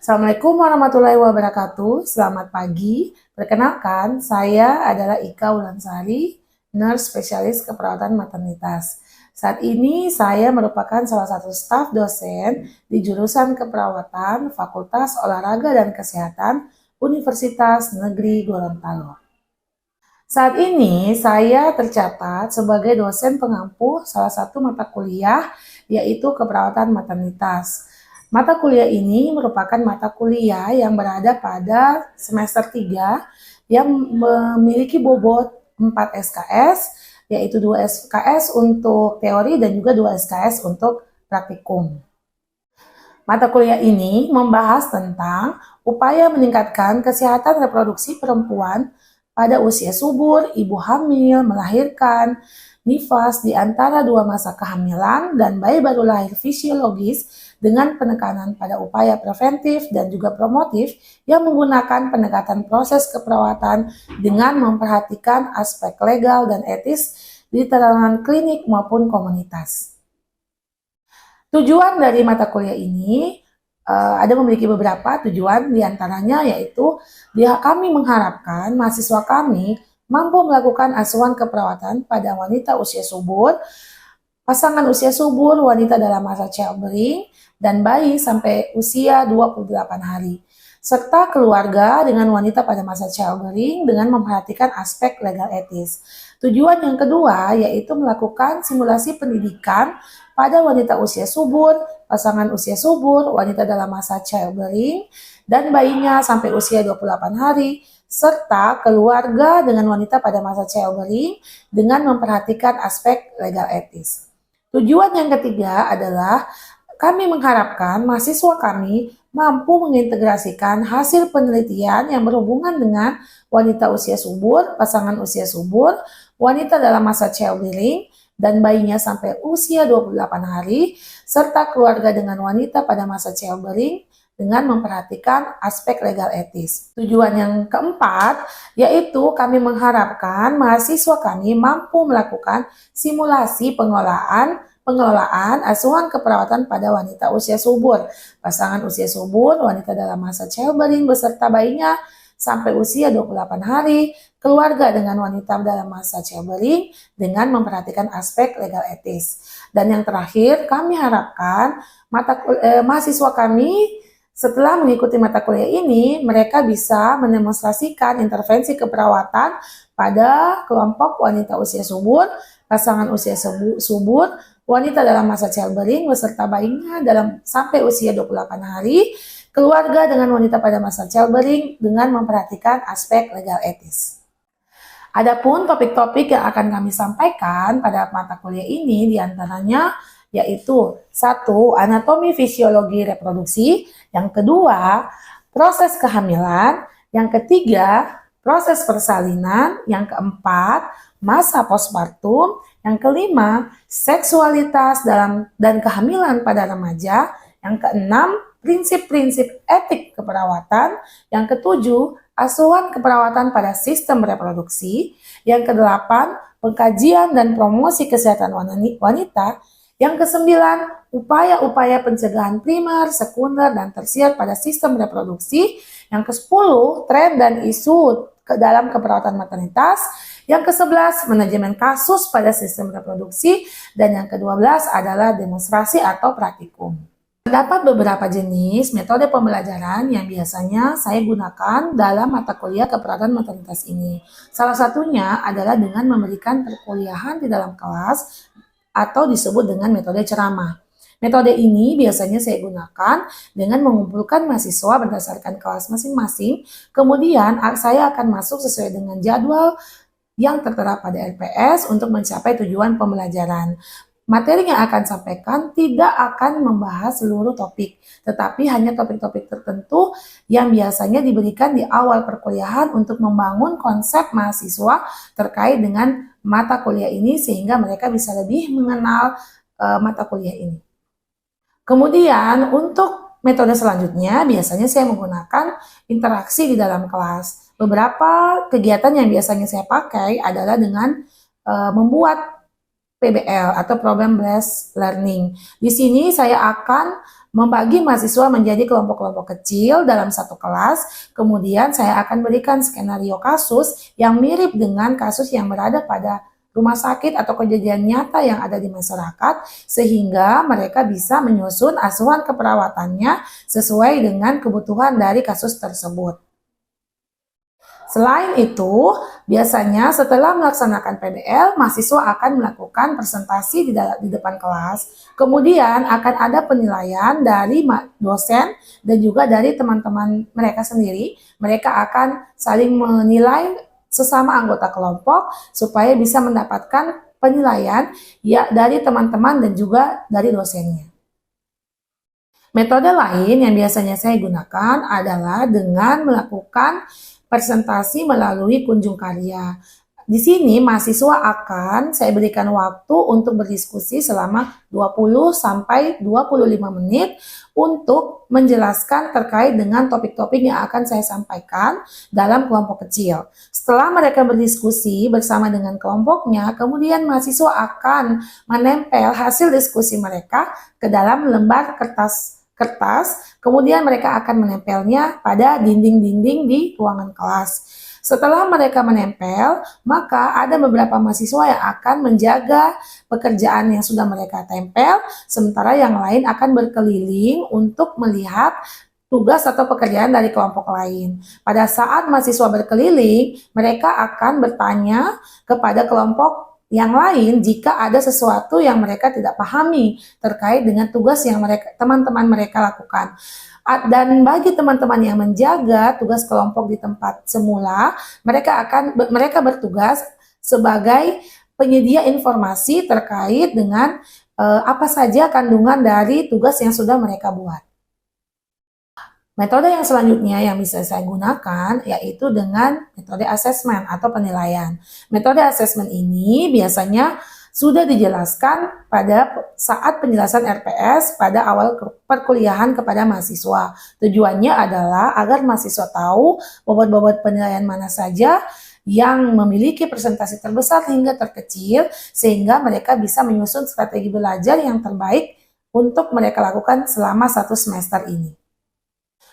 Assalamualaikum warahmatullahi wabarakatuh. Selamat pagi. Perkenalkan, saya adalah Ika Wulansari, nurse spesialis keperawatan maternitas. Saat ini saya merupakan salah satu staf dosen di jurusan keperawatan Fakultas Olahraga dan Kesehatan Universitas Negeri Gorontalo. Saat ini saya tercatat sebagai dosen pengampu salah satu mata kuliah yaitu keperawatan maternitas. Mata kuliah ini merupakan mata kuliah yang berada pada semester 3 yang memiliki bobot 4 SKS, yaitu 2 SKS untuk teori dan juga 2 SKS untuk praktikum. Mata kuliah ini membahas tentang upaya meningkatkan kesehatan reproduksi perempuan pada usia subur, ibu hamil, melahirkan, nifas di antara dua masa kehamilan, dan bayi baru lahir fisiologis dengan penekanan pada upaya preventif dan juga promotif yang menggunakan pendekatan proses keperawatan dengan memperhatikan aspek legal dan etis di tatanan klinik maupun komunitas. Tujuan dari mata kuliah ini ada memiliki beberapa tujuan, diantaranya yaitu kami mengharapkan mahasiswa kami mampu melakukan asuhan keperawatan pada wanita usia subur, pasangan usia subur, wanita dalam masa childbearing, dan bayi sampai usia 28 hari, serta keluarga dengan wanita pada masa childbearing dengan memperhatikan aspek legal etis. Tujuan yang kedua yaitu melakukan simulasi pendidikan pada wanita usia subur, pasangan usia subur, wanita dalam masa childbearing, dan bayinya sampai usia 28 hari, serta keluarga dengan wanita pada masa childbearing dengan memperhatikan aspek legal etis. Tujuan yang ketiga adalah kami mengharapkan mahasiswa kami mampu mengintegrasikan hasil penelitian yang berhubungan dengan wanita usia subur, pasangan usia subur, wanita dalam masa childbearing, dan bayinya sampai usia 28 hari, serta keluarga dengan wanita pada masa childbearing dengan memperhatikan aspek legal etis. Tujuan yang keempat, yaitu kami mengharapkan mahasiswa kami mampu melakukan simulasi pengelolaan asuhan keperawatan pada wanita usia subur, pasangan usia subur, wanita dalam masa childbearing beserta bayinya sampai usia 28 hari, keluarga dengan wanita dalam masa childbearing dengan memperhatikan aspek legal etis. Dan yang terakhir, kami harapkan mahasiswa kami setelah mengikuti mata kuliah ini, mereka bisa mendemonstrasikan intervensi keperawatan pada kelompok wanita usia subur, pasangan usia subur, wanita dalam masa childbearing beserta bayinya sampai usia 28 hari, keluarga dengan wanita pada masa childbearing dengan memperhatikan aspek legal etis. Adapun topik-topik yang akan kami sampaikan pada mata kuliah ini diantaranya yaitu 1. Anatomi fisiologi reproduksi, yang kedua proses kehamilan, yang ketiga proses persalinan, yang keempat masa postpartum, yang kelima seksualitas dan kehamilan pada remaja, yang keenam prinsip-prinsip etik keperawatan, yang ketujuh asuhan keperawatan pada sistem reproduksi, yang kedelapan pengkajian dan promosi kesehatan wanita, yang kesembilan upaya-upaya pencegahan primer, sekunder, dan tersier pada sistem reproduksi, yang kesepuluh tren dan isu dalam keperawatan maternitas, yang ke-11 manajemen kasus pada sistem reproduksi, dan yang ke-12 adalah demonstrasi atau praktikum. Terdapat beberapa jenis metode pembelajaran yang biasanya saya gunakan dalam mata kuliah keperawatan maternitas ini. Salah satunya adalah dengan memberikan perkuliahan di dalam kelas atau disebut dengan metode ceramah. Metode ini biasanya saya gunakan dengan mengumpulkan mahasiswa berdasarkan kelas masing-masing, kemudian saya akan masuk sesuai dengan jadwal yang tertera pada LPS untuk mencapai tujuan pembelajaran. Materi yang akan sampaikan tidak akan membahas seluruh topik, tetapi hanya topik-topik tertentu yang biasanya diberikan di awal perkuliahan untuk membangun konsep mahasiswa terkait dengan mata kuliah ini sehingga mereka bisa lebih mengenal mata kuliah ini. Kemudian untuk metode selanjutnya biasanya saya menggunakan interaksi di dalam kelas. Beberapa kegiatan yang biasanya saya pakai adalah dengan membuat PBL atau Problem Based Learning. Di sini saya akan membagi mahasiswa menjadi kelompok-kelompok kecil dalam satu kelas, kemudian saya akan berikan skenario kasus yang mirip dengan kasus yang berada pada rumah sakit atau kejadian nyata yang ada di masyarakat, sehingga mereka bisa menyusun asuhan keperawatannya sesuai dengan kebutuhan dari kasus tersebut. Selain itu, biasanya setelah melaksanakan PBL, mahasiswa akan melakukan presentasi di depan kelas. Kemudian akan ada penilaian dari dosen dan juga dari teman-teman mereka sendiri. Mereka akan saling menilai sesama anggota kelompok supaya bisa mendapatkan penilaian ya dari teman-teman dan juga dari dosennya. Metode lain yang biasanya saya gunakan adalah dengan melakukan presentasi melalui kunjung karya. Di sini mahasiswa akan saya berikan waktu untuk berdiskusi selama 20 sampai 25 menit untuk menjelaskan terkait dengan topik-topik yang akan saya sampaikan dalam kelompok kecil. Setelah mereka berdiskusi bersama dengan kelompoknya, kemudian mahasiswa akan menempel hasil diskusi mereka ke dalam lembar kertas, kemudian mereka akan menempelnya pada dinding-dinding di ruangan kelas. Setelah mereka menempel, maka ada beberapa mahasiswa yang akan menjaga pekerjaan yang sudah mereka tempel, sementara yang lain akan berkeliling untuk melihat tugas atau pekerjaan dari kelompok lain. Pada saat mahasiswa berkeliling, mereka akan bertanya kepada kelompok yang lain jika ada sesuatu yang mereka tidak pahami terkait dengan tugas yang teman-teman mereka lakukan. Dan bagi teman-teman yang menjaga tugas kelompok di tempat semula, mereka bertugas sebagai penyedia informasi terkait dengan apa saja kandungan dari tugas yang sudah mereka buat. Metode yang selanjutnya yang bisa saya gunakan yaitu dengan metode asesmen atau penilaian. Metode asesmen ini biasanya sudah dijelaskan pada saat penjelasan RPS pada awal perkuliahan kepada mahasiswa. Tujuannya adalah agar mahasiswa tahu bobot-bobot penilaian mana saja yang memiliki presentasi terbesar hingga terkecil, sehingga mereka bisa menyusun strategi belajar yang terbaik untuk mereka lakukan selama satu semester ini.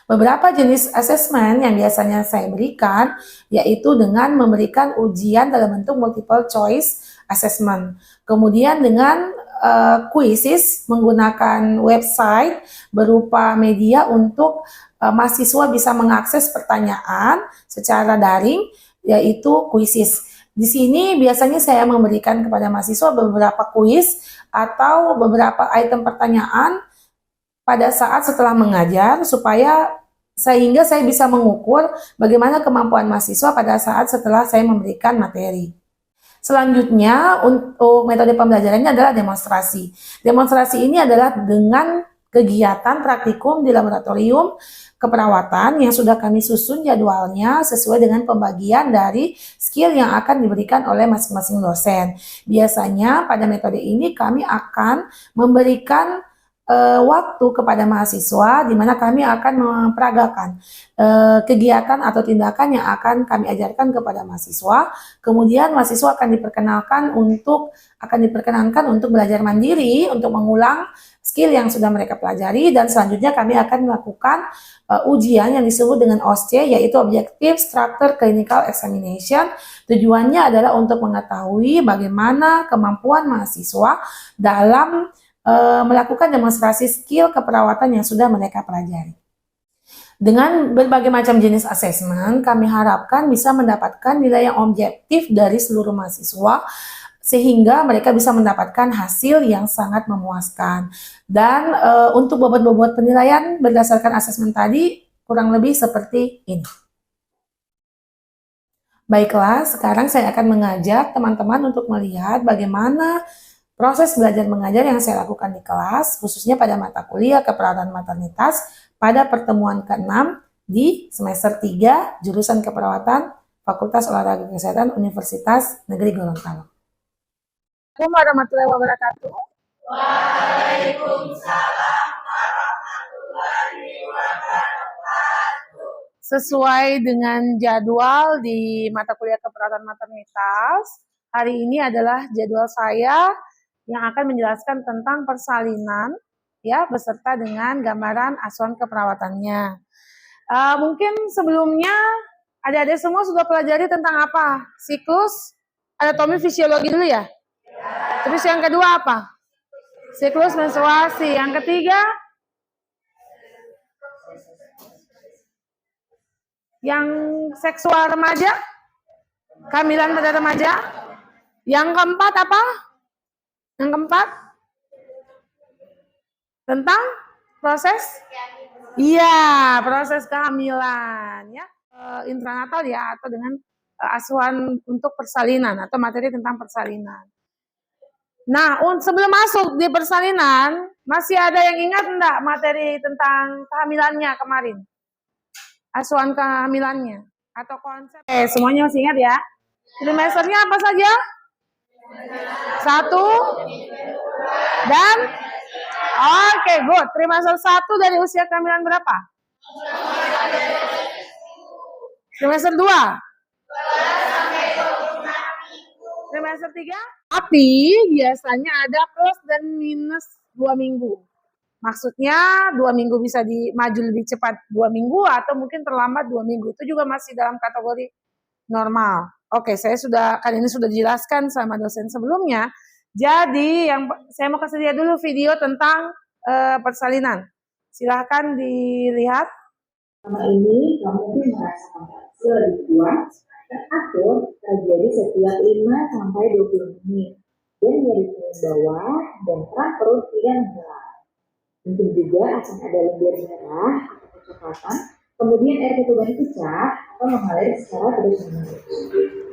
Beberapa jenis asesmen yang biasanya saya berikan yaitu dengan memberikan ujian dalam bentuk multiple choice assessment. Kemudian dengan quizzes menggunakan website berupa media untuk mahasiswa bisa mengakses pertanyaan secara daring, yaitu quizzes. Di sini biasanya saya memberikan kepada mahasiswa beberapa quiz atau beberapa item pertanyaan pada saat setelah mengajar sehingga saya bisa mengukur bagaimana kemampuan mahasiswa pada saat setelah saya memberikan materi. Selanjutnya untuk metode pembelajarannya adalah demonstrasi. Demonstrasi ini adalah dengan kegiatan praktikum di laboratorium keperawatan yang sudah kami susun jadwalnya sesuai dengan pembagian dari skill yang akan diberikan oleh masing-masing dosen. Biasanya pada metode ini kami akan memberikan waktu kepada mahasiswa di mana kami akan memperagakan kegiatan atau tindakan yang akan kami ajarkan kepada mahasiswa. Kemudian mahasiswa akan diperkenankan untuk belajar mandiri, untuk mengulang skill yang sudah mereka pelajari, dan selanjutnya kami akan melakukan ujian yang disebut dengan OSCE, yaitu Objective Structure Clinical Examination. Tujuannya adalah untuk mengetahui bagaimana kemampuan mahasiswa dalam melakukan demonstrasi skill keperawatan yang sudah mereka pelajari. Dengan berbagai macam jenis asesmen, kami harapkan bisa mendapatkan nilai yang objektif dari seluruh mahasiswa, sehingga mereka bisa mendapatkan hasil yang sangat memuaskan. Dan untuk bobot-bobot penilaian berdasarkan asesmen tadi kurang lebih seperti ini. Baiklah, sekarang saya akan mengajak teman-teman untuk melihat bagaimana proses belajar mengajar yang saya lakukan di kelas, khususnya pada mata kuliah keperawatan maternitas pada pertemuan ke-6 di semester 3 jurusan keperawatan Fakultas Olahraga Kesehatan Universitas Negeri Gorontalo. Assalamualaikum warahmatullahi wabarakatuh. Waalaikumsalam warahmatullahi wabarakatuh. Sesuai dengan jadwal di mata kuliah keperawatan maternitas, hari ini adalah jadwal saya yang akan menjelaskan tentang persalinan ya beserta dengan gambaran asuhan keperawatannya. Mungkin sebelumnya adik-adik semua sudah pelajari tentang apa? Siklus anatomi fisiologi dulu ya. Terus yang kedua apa? Siklus menstruasi. Yang ketiga yang seksual remaja, kehamilan pada remaja. Yang keempat apa? Yang keempat tentang proses? Iya, proses kehamilan ya. Intranatal ya, atau dengan asuhan untuk persalinan atau materi tentang persalinan. Nah, sebelum masuk di persalinan, masih ada yang ingat enggak materi tentang kehamilannya kemarin? Asuhan kehamilannya atau konsep? Semuanya masih ingat ya? Trimesternya apa saja? 1 dan oke, good. Trimester 1 dari usia kehamilan berapa? Trimester 2? Trimester 3? Tapi biasanya ada plus dan minus 2 minggu. Maksudnya 2 minggu bisa maju lebih cepat 2 minggu atau mungkin terlambat 2 minggu. Itu juga masih dalam kategori normal. Oke, kan ini sudah dijelaskan sama dosen sebelumnya. Jadi saya mau kasih lihat dulu video tentang persalinan. Silahkan dilihat. Selama ini kamu mungkin merasakan hasil lebih kuat teratur terjadi setiap 5-20 menit dan nyeri bawah dan perah perut tidak menyerah. Mungkin juga akan ada lendir merah atau kecoklatan, kemudian air ketuban pecah atau mengalir secara terus-menerus.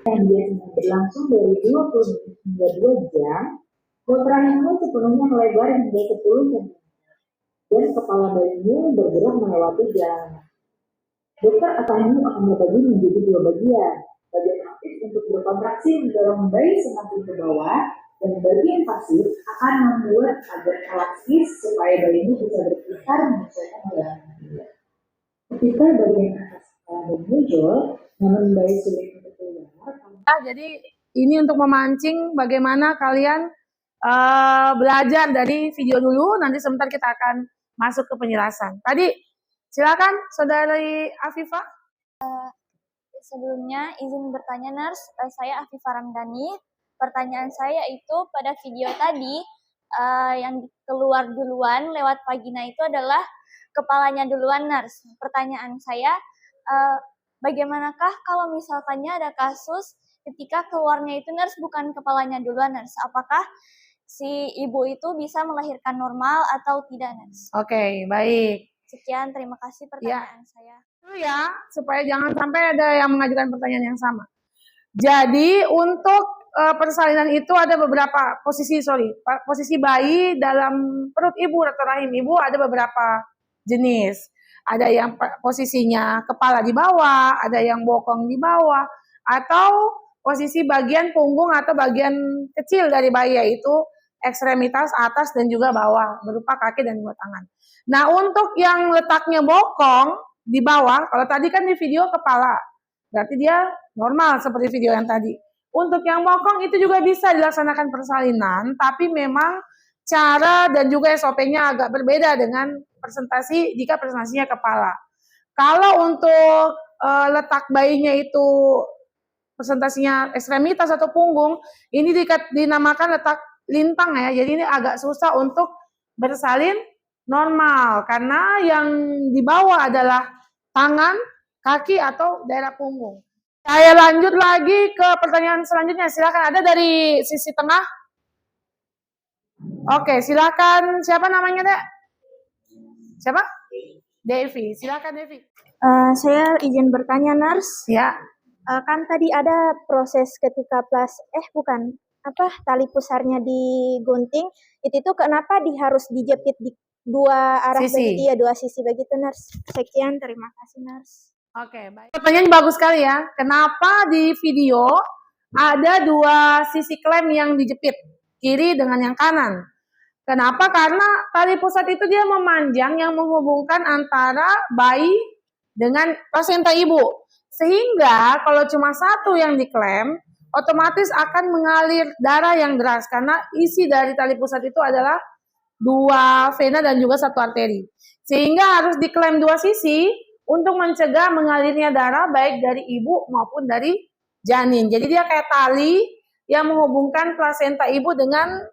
Yang biasanya berlangsung dari 20 menit hingga 2 jam, perut rahimmu sepenuhnya melebar hingga 10 cm dan kepala bayimu bergerak melewati jalan. Dokter akan membagi menjadi 2 bagian. Bagian aktif untuk berkontraksi mendorong bayi semakin ke bawah, dan bagian pasif akan membuat agar elastис supaya bayimu bisa berputar menyesuaikan gerakan. Ketika bagian atas kepala muncul, namun bayi sulit untuk keluar. Jadi ini untuk memancing bagaimana kalian belajar dari video dulu. Nanti sebentar kita akan masuk ke penjelasan. Tadi silakan Saudari Afifah. Sebelumnya izin bertanya Nurse, saya Afifah Ramdhani. Pertanyaan saya itu pada video tadi yang keluar duluan lewat vagina itu adalah kepalanya duluan Nurse. Pertanyaan saya, bagaimanakah kalau misalkannya ada kasus ketika keluarnya itu Nurse bukan kepalanya duluan Nurse? Apakah si ibu itu bisa melahirkan normal atau tidak Nurse? Oke, baik. Sekian, terima kasih pertanyaan saya. Itu ya, supaya jangan sampai ada yang mengajukan pertanyaan yang sama. Jadi untuk persalinan itu ada beberapa posisi bayi dalam perut ibu atau rahim ibu ada beberapa jenis. Ada yang posisinya kepala di bawah, ada yang bokong di bawah, atau posisi bagian punggung atau bagian kecil dari bayi yaitu ekstremitas atas dan juga bawah berupa kaki dan dua tangan. Nah, untuk yang letaknya bokong di bawah, kalau tadi kan di video kepala, berarti dia normal seperti video yang tadi. Untuk yang bokong itu juga bisa dilaksanakan persalinan, tapi memang cara dan juga SOP-nya agak berbeda dengan jika presentasinya kepala. Kalau untuk letak bayinya itu presentasinya ekstremitas atau punggung, ini dinamakan letak lintang ya, jadi ini agak susah untuk bersalin normal karena yang di bawah adalah tangan, kaki atau daerah punggung. Saya lanjut lagi ke pertanyaan selanjutnya. Silakan, ada dari sisi tengah. Oke, silakan. Siapa namanya, Dek? Siapa? Devi. Silakan, Devi. Saya izin bertanya, Nurse. Ya. Kan tadi ada proses ketika tali pusarnya digunting, itu tuh kenapa harus dijepit di dua arah begitu ya, dua sisi begitu Nurse. Sekian, terima kasih Nurse. Oke, baik. Pertanyaan bagus sekali ya. Kenapa di video ada dua sisi klem yang dijepit, kiri dengan yang kanan? Kenapa? Karena tali pusat itu dia memanjang yang menghubungkan antara bayi dengan plasenta ibu. Sehingga kalau cuma satu yang diklem, otomatis akan mengalir darah yang deras karena isi dari tali pusat itu adalah 2 vena dan juga 1 arteri. Sehingga harus diklaim 2 sisi untuk mencegah mengalirnya darah baik dari ibu maupun dari janin. Jadi dia kayak tali yang menghubungkan plasenta ibu dengan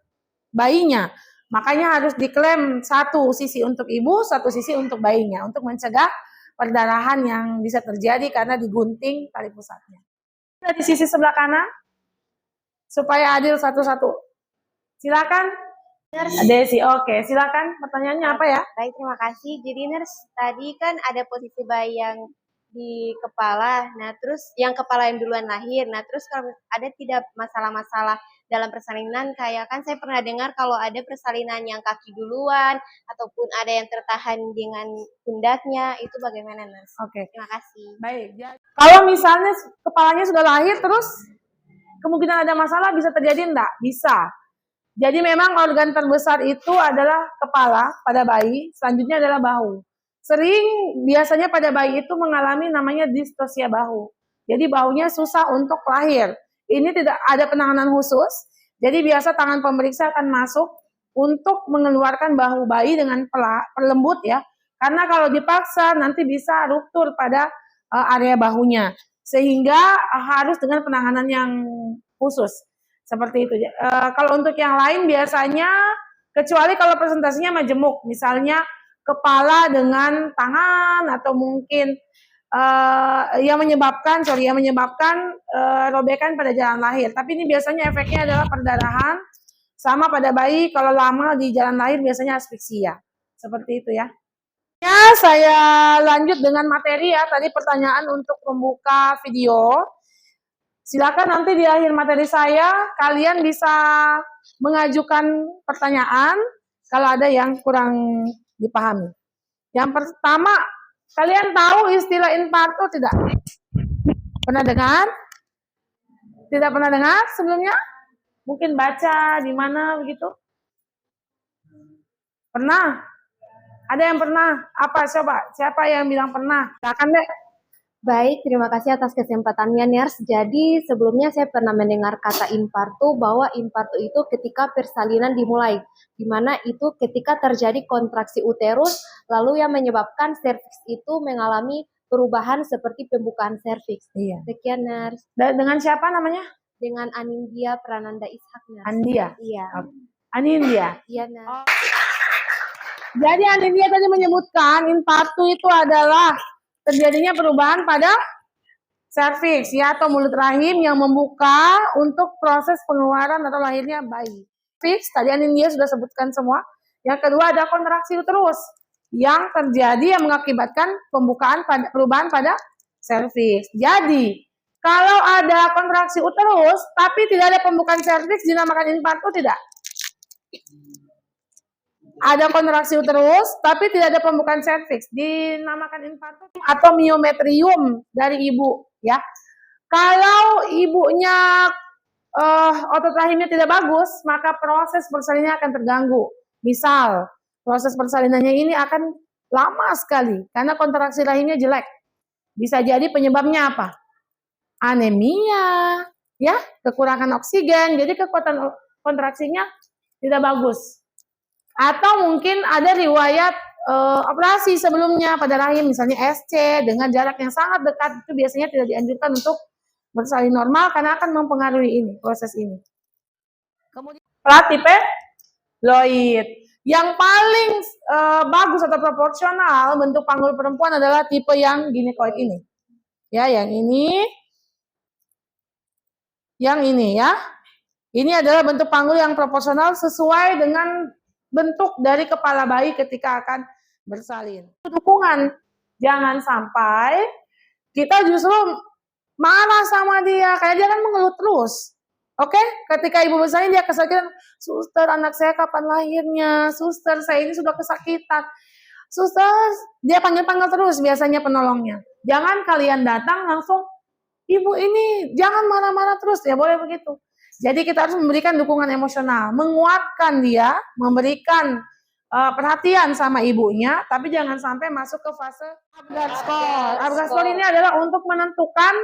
bayinya. Makanya harus diklaim 1 sisi untuk ibu, 1 sisi untuk bayinya untuk mencegah perdarahan yang bisa terjadi karena digunting tali pusatnya. Di sisi sebelah kanan supaya adil satu-satu. Silakan. Desi, oke, silakan. Pertanyaannya apa ya? Baik, terima kasih. Jadi nurse, tadi kan ada posisi bayi yang di kepala, nah terus yang kepala yang duluan lahir, nah terus kalau ada tidak masalah-masalah dalam persalinan, kayak kan saya pernah dengar kalau ada persalinan yang kaki duluan, ataupun ada yang tertahan dengan pundaknya, itu bagaimana nurse? Oke. Terima kasih. Baik, kalau misalnya kepalanya sudah lahir terus kemungkinan ada masalah bisa terjadi enggak? Bisa. Jadi memang organ terbesar itu adalah kepala pada bayi, selanjutnya adalah bahu. Sering biasanya pada bayi itu mengalami namanya distosia bahu. Jadi bahunya susah untuk lahir. Ini tidak ada penanganan khusus. Jadi biasa tangan pemeriksa akan masuk untuk mengeluarkan bahu bayi dengan perlembut ya. Karena kalau dipaksa nanti bisa ruptur pada area bahunya. Sehingga harus dengan penanganan yang khusus. Seperti itu. Kalau untuk yang lain biasanya, kecuali kalau presentasinya majemuk, misalnya kepala dengan tangan atau mungkin yang menyebabkan robekan pada jalan lahir. Tapi ini biasanya efeknya adalah perdarahan, sama pada bayi kalau lama di jalan lahir biasanya asfiksia. Seperti itu ya. Ya, saya lanjut dengan materi ya. Tadi pertanyaan untuk membuka video. Silakan nanti di akhir materi saya, kalian bisa mengajukan pertanyaan kalau ada yang kurang dipahami. Yang pertama, kalian tahu istilah infarto tidak? Pernah dengar? Tidak pernah dengar sebelumnya? Mungkin baca di mana begitu? Pernah? Ada yang pernah? Apa? Coba, siapa yang bilang pernah? Silakan deh. Baik, terima kasih atas kesempatannya nurse. Jadi sebelumnya saya pernah mendengar kata infarto, bahwa infarto itu ketika persalinan dimulai, di mana itu ketika terjadi kontraksi uterus, lalu yang menyebabkan serviks itu mengalami perubahan seperti pembukaan serviks. Iya. Sekian nurse. Dengan siapa namanya? Dengan Anindya Prananda Ishak nurse. Andia. Iya. Anindya. Iya nurse. Jadi Anindya tadi menyebutkan infarto itu adalah terjadinya perubahan pada serviks ya atau mulut rahim yang membuka untuk proses pengeluaran atau lahirnya bayi. Serviks tadi Anindya sudah sebutkan semua. Yang kedua ada kontraksi uterus yang terjadi yang mengakibatkan perubahan pada serviks. Jadi kalau ada kontraksi uterus tapi tidak ada pembukaan serviks dinamakan infarto tidak? Ada kontraksi uterus, tapi tidak ada pembukaan serviks, dinamakan infarto atau miometrium dari ibu, ya. Kalau ibunya otot rahimnya tidak bagus, maka proses persalinannya akan terganggu. Misal, proses persalinannya ini akan lama sekali karena kontraksi rahimnya jelek. Bisa jadi penyebabnya apa? Anemia, ya, kekurangan oksigen, jadi kekuatan kontraksinya tidak bagus. Atau mungkin ada riwayat operasi sebelumnya pada rahim, misalnya SC dengan jarak yang sangat dekat, itu biasanya tidak dianjurkan untuk bersalin normal karena akan mempengaruhi ini proses ini. Kemudian platipeloid. Yang paling bagus atau proporsional bentuk panggul perempuan adalah tipe yang ginekoid ini. Ya, yang ini ya. Ini adalah bentuk panggul yang proporsional sesuai dengan bentuk dari kepala bayi ketika akan bersalin. Dukungan, jangan sampai kita justru marah sama dia, kayak dia kan mengeluh terus. Oke, ketika ibu bersalin dia kesakitan, suster anak saya kapan lahirnya, suster saya ini sudah kesakitan. Suster, dia panggil-panggil terus biasanya penolongnya. Jangan kalian datang langsung, ibu ini jangan marah-marah terus, ya boleh begitu. Jadi kita harus memberikan dukungan emosional, menguatkan dia, memberikan perhatian sama ibunya, tapi jangan sampai masuk ke fase Apgar score. Apgar score ini adalah untuk menentukan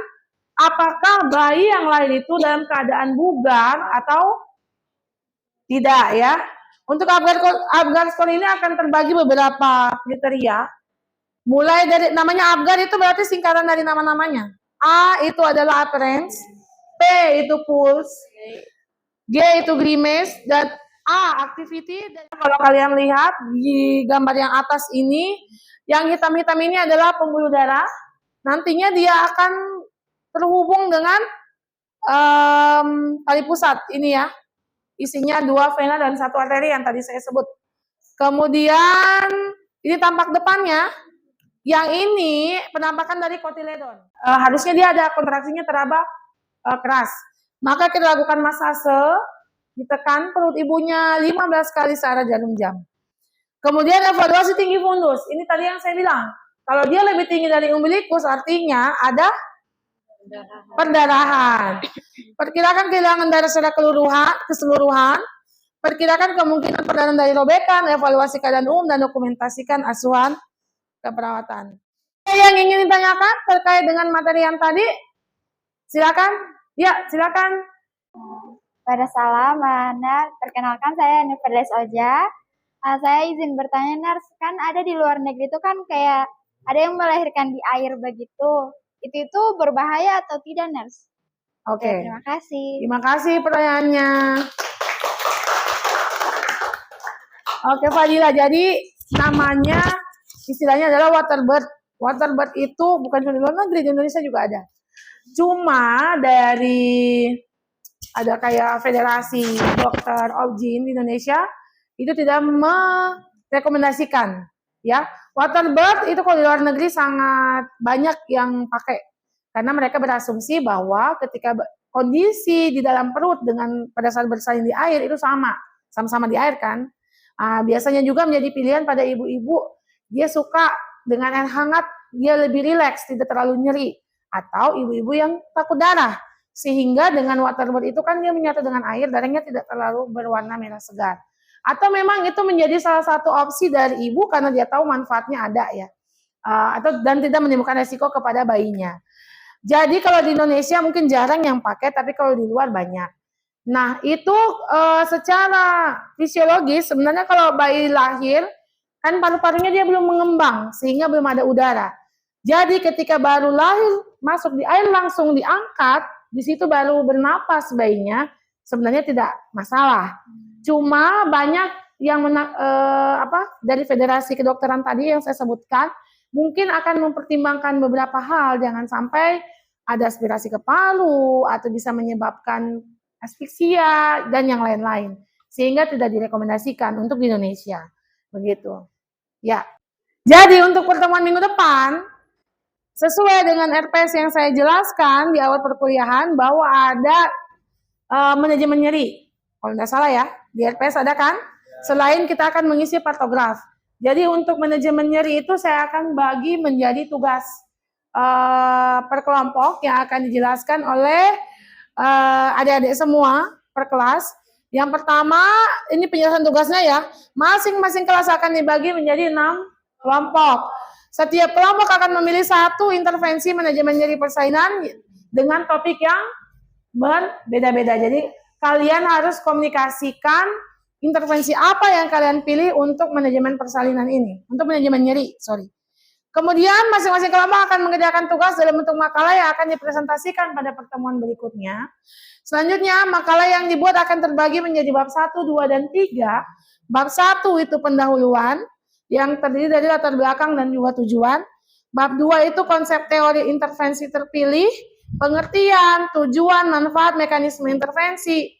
apakah bayi yang lain itu dalam keadaan bugar atau tidak ya. Untuk Apgar Score ini akan terbagi beberapa kriteria. Mulai dari namanya Apgar itu berarti singkatan dari nama-namanya. A itu adalah appearance, P itu pulse, G itu grimace, dan A activity. Dan kalau kalian lihat di gambar yang atas ini, yang hitam-hitam ini adalah pembuluh darah. Nantinya dia akan terhubung dengan tali pusat ini ya. Isinya 2 vena dan 1 arteri yang tadi saya sebut. Kemudian ini tampak depannya. Yang ini penampakan dari kotiledon. Harusnya dia ada kontraksinya teraba keras. Maka kita lakukan masase, ditekan perut ibunya 15 kali searah jarum jam. Kemudian evaluasi tinggi fundus. Ini tadi yang saya bilang. Kalau dia lebih tinggi dari umbilikus artinya ada perdarahan. Perkirakan kehilangan darah secara keseluruhan. Perkirakan kemungkinan perdarahan dari robekan, evaluasi keadaan umum, dan dokumentasikan asuhan keperawatan. Yang ingin ditanyakan terkait dengan materi yang tadi? Silakan. Ya, silakan. Pada salam, Nars. Perkenalkan saya Nurfirdaus Oja. Saya izin bertanya, Nars. Kan ada di luar negeri itu kan kayak ada yang melahirkan di air begitu. Itu berbahaya atau tidak, Nars? Oke. Terima kasih. Terima kasih pertanyaannya. Oke, Fadila. Jadi namanya istilahnya adalah waterbird. Waterbird itu bukan cuma di luar negeri, di Indonesia juga ada. Cuma dari ada kayak Federasi Dokter Objin di Indonesia itu tidak merekomendasikan ya. Waterbird itu kalau di luar negeri sangat banyak yang pakai karena mereka berasumsi bahwa ketika kondisi di dalam perut dengan pada saat bersalin di air itu sama-sama di air kan. Biasanya juga menjadi pilihan pada ibu-ibu, dia suka dengan air hangat, dia lebih rileks, tidak terlalu nyeri. Atau ibu-ibu yang takut darah, sehingga dengan waterbird itu kan dia menyatu dengan air, darahnya tidak terlalu berwarna merah segar. Atau memang itu menjadi salah satu opsi dari ibu karena dia tahu manfaatnya ada ya, dan tidak menimbulkan resiko kepada bayinya. Jadi kalau di Indonesia mungkin jarang yang pakai, tapi kalau di luar banyak. Nah itu secara fisiologis sebenarnya kalau bayi lahir kan paru-parunya dia belum mengembang sehingga belum ada udara. Jadi ketika baru lahir masuk di air langsung diangkat, di situ baru bernapas bayinya, sebenarnya tidak masalah. Cuma banyak yang dari Federasi Kedokteran tadi yang saya sebutkan mungkin akan mempertimbangkan beberapa hal, jangan sampai ada aspirasi ke paru atau bisa menyebabkan asfiksia dan yang lain-lain, sehingga tidak direkomendasikan untuk di Indonesia. Begitu. Ya. Jadi untuk pertemuan minggu depan, sesuai dengan RPS yang saya jelaskan di awal perkuliahan bahwa ada manajemen nyeri. Kalau tidak salah ya, di RPS ada kan? Selain kita akan mengisi partograf. Jadi untuk manajemen nyeri itu saya akan bagi menjadi tugas per kelompok yang akan dijelaskan oleh adik-adik semua per kelas. Yang pertama, ini penjelasan tugasnya ya. Masing-masing kelas akan dibagi menjadi 6 kelompok. Setiap kelompok akan memilih satu intervensi manajemen nyeri persalinan dengan topik yang berbeda-beda. Jadi kalian harus komunikasikan intervensi apa yang kalian pilih untuk manajemen persalinan ini, untuk manajemen nyeri, Kemudian masing-masing kelompok akan mengerjakan tugas dalam bentuk makalah yang akan dipresentasikan pada pertemuan berikutnya. Selanjutnya, makalah yang dibuat akan terbagi menjadi bab 1, 2, dan 3. Bab 1 itu pendahuluan, yang terdiri dari latar belakang dan juga tujuan. Bab 2 itu konsep teori intervensi terpilih, pengertian, tujuan, manfaat, mekanisme intervensi,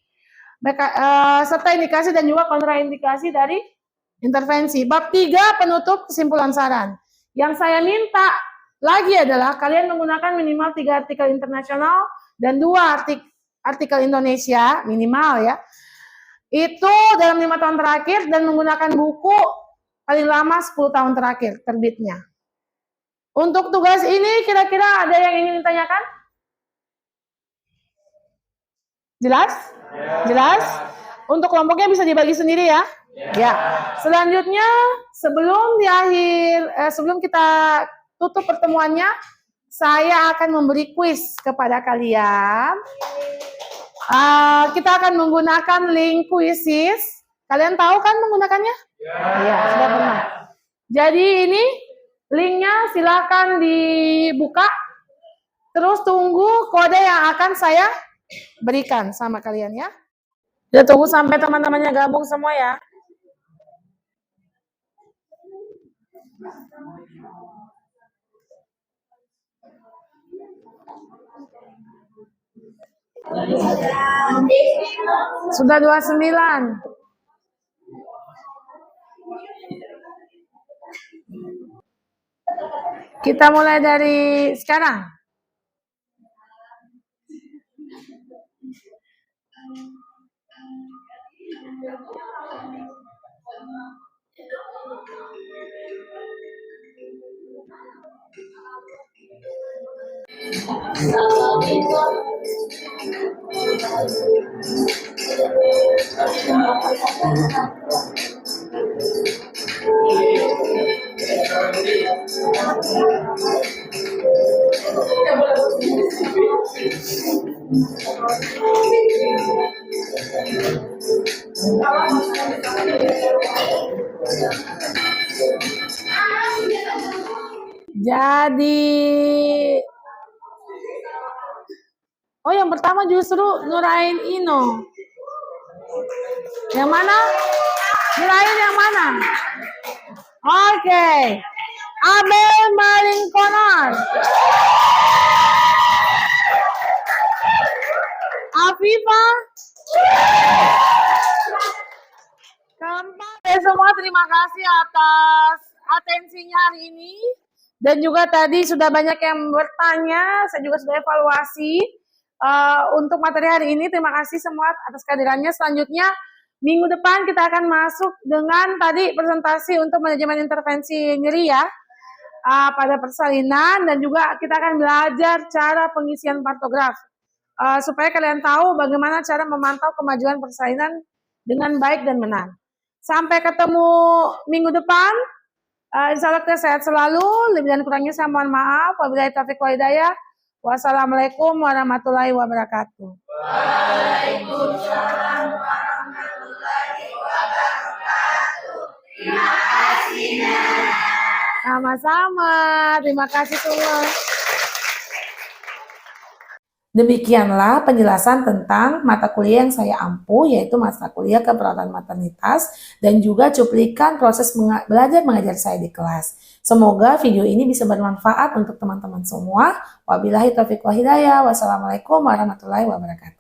serta indikasi dan juga kontraindikasi dari intervensi. Bab 3 penutup kesimpulan saran. Yang saya minta lagi adalah kalian menggunakan minimal 3 artikel internasional dan 2 artikel Indonesia minimal ya. Itu dalam 5 tahun terakhir dan menggunakan buku paling lama 10 tahun terakhir terbitnya. Untuk tugas ini kira-kira ada yang ingin ditanyakan? Jelas? Jelas? Untuk kelompoknya bisa dibagi sendiri ya? Ya. Selanjutnya sebelum kita tutup pertemuannya, saya akan memberi kuis kepada kalian. Kita akan menggunakan link Quizzes. Kalian tahu kan menggunakannya? Iya, sudah pernah. Jadi ini linknya silakan dibuka. Terus tunggu kode yang akan saya berikan sama kalian ya. Kita tunggu sampai teman-temannya gabung semua ya. Sudah 29. Kita mulai dari sekarang. Jadi, yang pertama justru Nurain Ino. Yang mana? Nurain yang mana? Oke. Abel Malingkonon. Afifa. Keempat, semua terima kasih atas atensinya hari ini. Dan juga tadi sudah banyak yang bertanya, saya juga sudah evaluasi untuk materi hari ini. Terima kasih semua atas kehadirannya. Selanjutnya, minggu depan kita akan masuk dengan tadi presentasi untuk manajemen intervensi nyeri ya, pada persalinan, dan juga kita akan belajar cara pengisian partograf. Supaya kalian tahu bagaimana cara memantau kemajuan persalinan dengan baik dan benar. Sampai ketemu minggu depan. Insya Allah kita sehat selalu. Lebih dan kurangnya saya mohon maaf. Wabillahi taufiq wal hidayah. Wassalamualaikum warahmatullahi wabarakatuh. Waalaikumsalam warahmatullahi wabarakatuh. Terima kasih. Sama-sama. Terima kasih semua. Demikianlah penjelasan tentang mata kuliah yang saya ampu, yaitu mata kuliah keperawatan maternitas dan juga cuplikan proses belajar mengajar saya di kelas. Semoga video ini bisa bermanfaat untuk teman-teman semua. Wabillahi taufiq wal hidayah. Wassalamualaikum warahmatullahi wabarakatuh.